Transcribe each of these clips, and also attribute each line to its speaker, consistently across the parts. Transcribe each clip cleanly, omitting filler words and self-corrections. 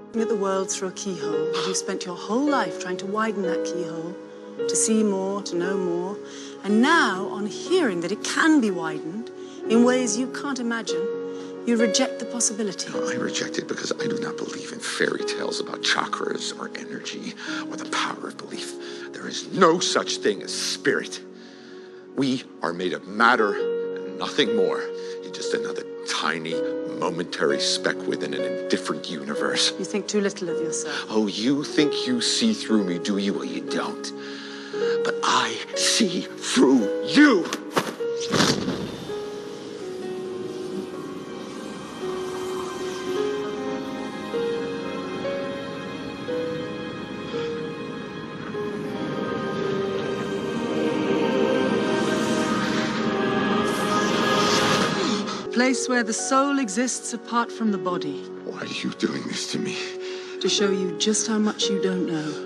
Speaker 1: Looking at the world through a keyhole, you've spent your whole life trying to widen that keyhole, to see more, to know more. And now, on hearing that it can be widened in ways you can't imagine, you reject the possibility.
Speaker 2: No, I reject it because I do not believe in fairy tales about chakras or energy or the power of belief. There is no such thing as spirit. We are made of matter and nothing more. You're just another tiny, momentary speck within an indifferent universe.
Speaker 1: You think too little of yourself.
Speaker 2: Oh, you think you see through me, do you? Well, you don't. But I see through you.
Speaker 1: Place where the soul exists apart from the body.
Speaker 2: Why are you doing this to me?
Speaker 1: To show you just how much you don't know.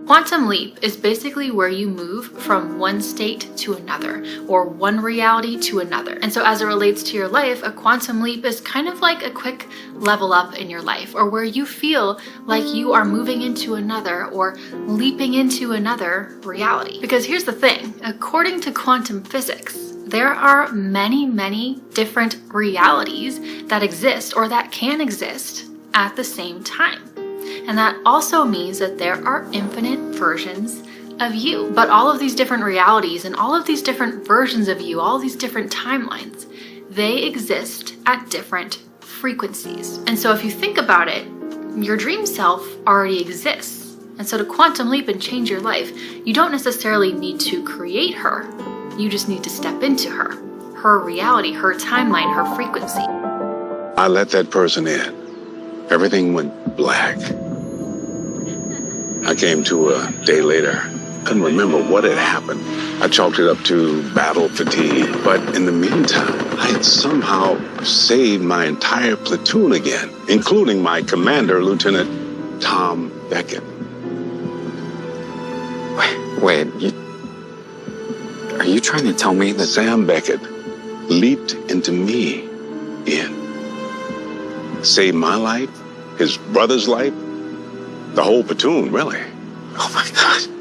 Speaker 3: Quantum leap is basically where you move from one state to another, or one reality to another. And so as it relates to your life, a quantum leap is kind of like a quick level up in your life, or where you feel like you are moving into another or leaping into another reality. Because here's the thing, according to quantum physics, there are many, many different realities that exist or that can exist at the same time. And that also means that there are infinite versions of you. But all of these different realities and all of these different versions of you, all these different timelines, they exist at different frequencies. And so if you think about it, your dream self already exists. And so to quantum leap and change your life, you don't necessarily need to create her. You just need to step into her reality, her timeline, her frequency.
Speaker 4: I let that person in. Everything went black. I came to a day later. Couldn't remember what had happened. I chalked it up to battle fatigue. But in the meantime, I had somehow saved my entire platoon again, including my commander, Lieutenant Tom Beckett.
Speaker 5: Wait, are you trying to tell me that
Speaker 4: Sam Beckett leaped into me, Ian? Saved my life, his brother's life, the whole platoon, really.
Speaker 5: Oh my God.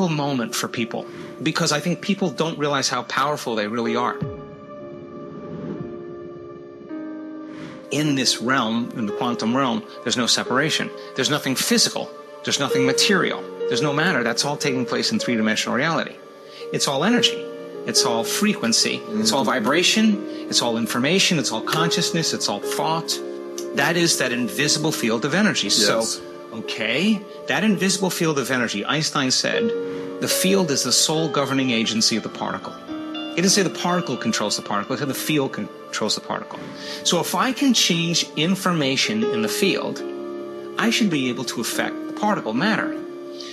Speaker 6: Moment for people, because I think people don't realize how powerful they really are. In this realm, in the quantum realm, there's no separation. There's nothing physical. There's nothing material. There's no matter. That's all taking place in three-dimensional reality. It's all energy. It's all frequency. It's all vibration. It's all information. It's all consciousness. It's all thought. That is that invisible field of energy. Yes. So, okay, that invisible field of energy, Einstein said, the field is the sole governing agency of the particle. He didn't say the particle controls the particle, he said the field controls the particle. So if I can change information in the field, I should be able to affect the particle matter.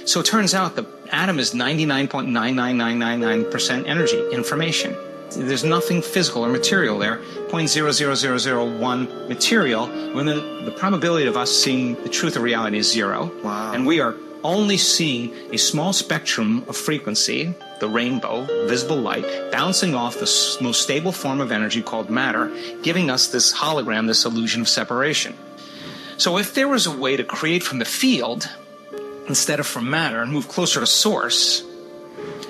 Speaker 6: So it turns out the atom is 99.99999% energy, information. There's nothing physical or material there, 0.00001 material, when the probability of us seeing the truth of reality is 0.
Speaker 5: Wow.
Speaker 6: And we are only seeing a small spectrum of frequency, the rainbow, visible light, bouncing off the most stable form of energy called matter, giving us this hologram, this illusion of separation. So if there was a way to create from the field, instead of from matter, and move closer to source,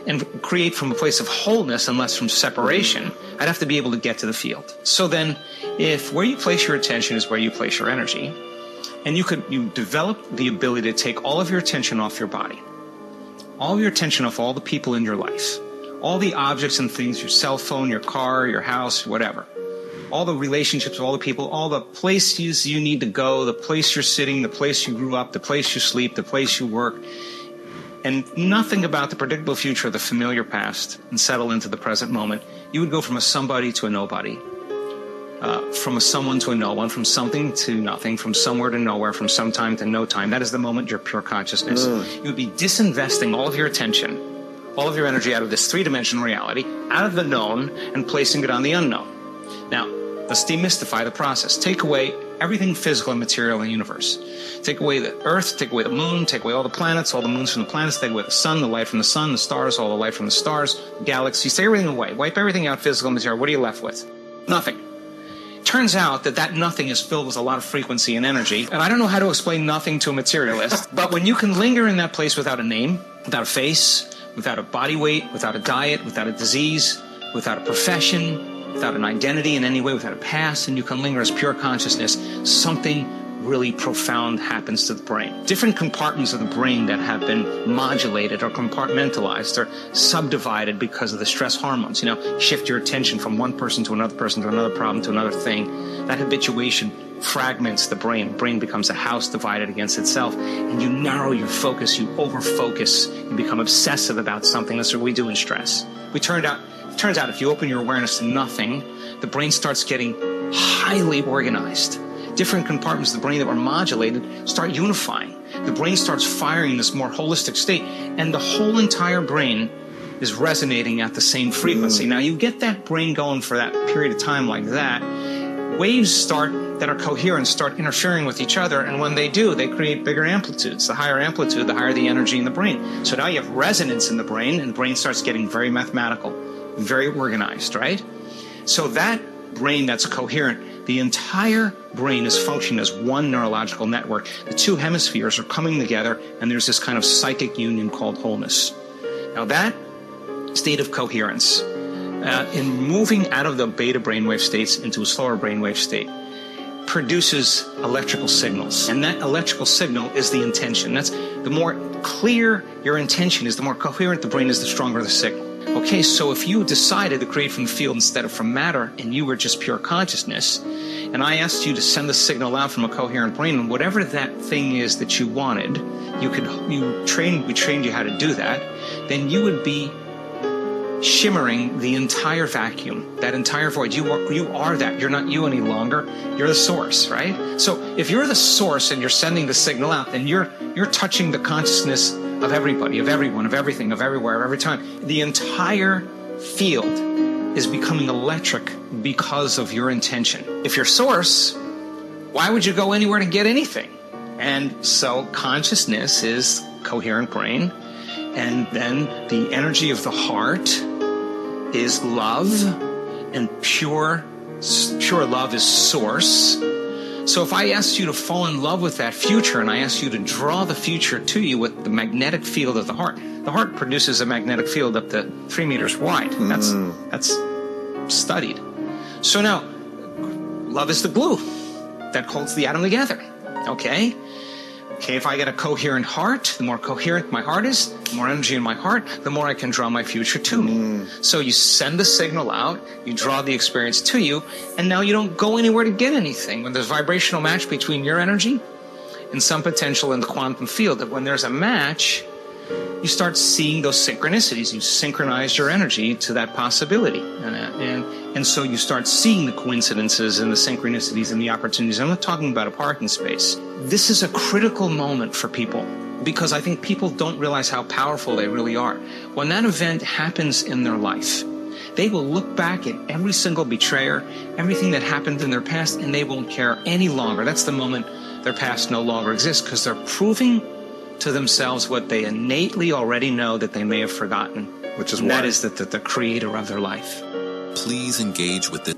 Speaker 6: and create from a place of wholeness and less from separation, I'd have to be able to get to the field. So then, if where you place your attention is where you place your energy, and you develop the ability to take all of your attention off your body, all of your attention off all the people in your life, all the objects and things, your cell phone, your car, your house, whatever, all the relationships, all the people, all the places you need to go, the place you're sitting, the place you grew up, the place you sleep, the place you work, and nothing about the predictable future or the familiar past, and settle into the present moment. You would go from a somebody to a nobody, from a someone to a no one, from something to nothing, from somewhere to nowhere, from some time to no time. That is the moment you're pure consciousness. You would be disinvesting all of your attention, all of your energy out of this three-dimensional reality, out of the known, and placing it on the unknown. Now, let's demystify the process. Take away everything physical and material in the universe. Take away the earth, take away the moon, take away all the planets, all the moons from the planets, take away the sun, the light from the sun, the stars, all the light from the stars, galaxies, take everything away. Wipe everything out, physical and material. What are you left with? Nothing. Turns out that nothing is filled with a lot of frequency and energy. And I don't know how to explain nothing to a materialist, but when you can linger in that place without a name, without a face, without a body weight, without a diet, without a disease, without a profession, without an identity in any way, without a past, and you can linger as pure consciousness, something really profound happens to the brain. Different compartments of the brain that have been modulated or compartmentalized or subdivided because of the stress hormones. You know, shift your attention from one person to another problem to another thing. That habituation fragments the brain. The brain becomes a house divided against itself, and you narrow your focus, you over-focus, you become obsessive about something. That's what we do in stress. It turns out if you open your awareness to nothing, the brain starts getting highly organized. Different compartments of the brain that were modulated start unifying. The brain starts firing in this more holistic state, and the whole entire brain is resonating at the same frequency. Now, you get that brain going for that period of time like that, waves that are coherent start interfering with each other, and when they do, they create bigger amplitudes. The higher amplitude, the higher the energy in the brain. So now you have resonance in the brain, and the brain starts getting very mathematical, very organized, right? So that brain that's coherent, the entire brain is functioning as one neurological network. The two hemispheres are coming together, and there's this kind of psychic union called wholeness. Now that state of coherence, in moving out of the beta brainwave states into a slower brainwave state, produces electrical signals. And that electrical signal is the intention. That's the more clear your intention is, the more coherent the brain is, the stronger the signal. Okay, so if you decided to create from the field instead of from matter, and you were just pure consciousness, and I asked you to send the signal out from a coherent brain, and whatever that thing is that you wanted, we trained you how to do that, then you would be shimmering the entire vacuum, that entire void. You are that. You're not you any longer. You're the source, right? So if you're the source and you're sending the signal out, then you're touching the consciousness of everybody, of everyone, of everything, of everywhere, of every time. The entire field is becoming electric because of your intention. If you're source, why would you go anywhere to get anything? And so consciousness is coherent brain, and then the energy of the heart is love, and pure love is source. So if I asked you to fall in love with that future, and I asked you to draw the future to you with the magnetic field of the heart produces a magnetic field up to 3 meters wide. That's studied. So now, love is the glue that holds the atom together. Okay, if I get a coherent heart, the more coherent my heart is, the more energy in my heart, the more I can draw my future to me. So you send the signal out, you draw the experience to you, and now you don't go anywhere to get anything. When there's a vibrational match between your energy and some potential in the quantum field, that when there's a match, you start seeing those synchronicities. You synchronize your energy to that possibility. And so you start seeing the coincidences and the synchronicities and the opportunities. I'm not talking about a parking space. This is a critical moment for people, because I think people don't realize how powerful they really are. When that event happens in their life, they will look back at every single betrayer, everything that happened in their past, and they won't care any longer. That's the moment their past no longer exists, because they're proving to themselves what they innately already know that they may have forgotten,
Speaker 2: which is
Speaker 6: that is the creator of their life.
Speaker 7: Please engage with this.